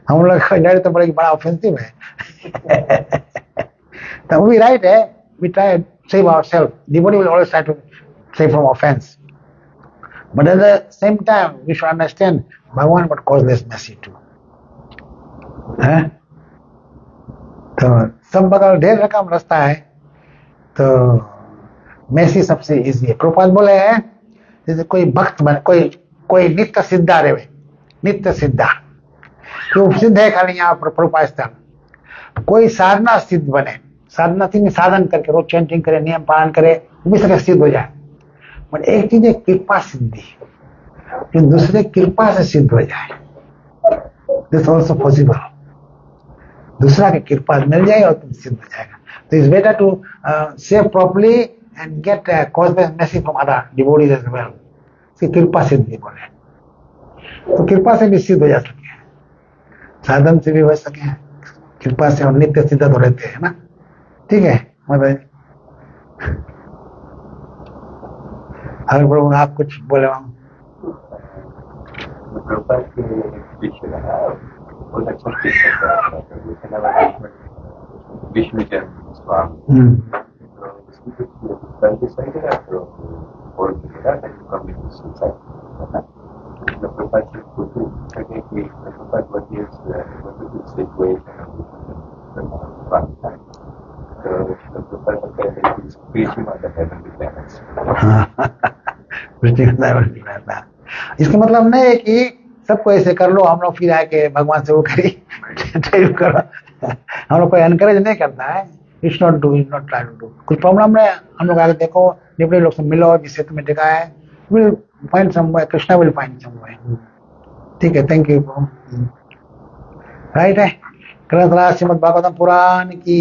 हम लोग डर तो बड़ा बड़ा ऑफेंसिव है। तो वो भी राइट है, we try save ourselves, devotee will always try to save from offence, but at the same time we should understand भगवान got cause this mercy too है। तो सब बगल ढेर रकम रास्ता है, तो मैसी सबसे इजी है। प्रभुपाद बोले हैं जैसे कोई भक्त बने, कोई नित्य सिद्धा रहे, नित्य सिद्धा क्यों सिद्ध है खाली यहाँ पर प्रभुपाद स्थान, कोई साधना सिद्ध बने, साधना सिद्ध साधन करके रोज चैंटिंग करे, नियम पालन करे, वो भी सके सिद्ध हो जाए। बट एक चीज है कृपा सिद्धि, जो दूसरे कृपा से सिद्ध हो जाए, दिस ऑल्सो पॉसिबल। दूसरा की कृपा मिल जाए और तुम सिद्ध हो जाएगा। तो it's better to save properly and get cosmic message from other devotees as well. कृपा सिद्धि बोले, तो कृपा से भी सिद्ध हो जा सके, साधन से भी हो सके, कृपा से और नित्य सिद्ध तो रहते हैं ना। ठीक है मतलब अगर प्रभु आप कुछ बोले वहां विष्णु जन्म स्वामी इसका मतलब नहीं है कि सबको ऐसे कर लो, हम लोग फिर आके भगवान से वो करी करो। हम लोग कोई एनकरेज नहीं करता है, it's not do, it's not try to do. कुछ प्रॉब्लम है हम लोग आगे देखो, डिफरेंट लोग से मिलो, जिससे तुम्हें देखा है, will find some way, Krishna will find some way. ठीक है, थैंक यू। राइट है, कृष्ण श्रीमद् भागवतम पुराण की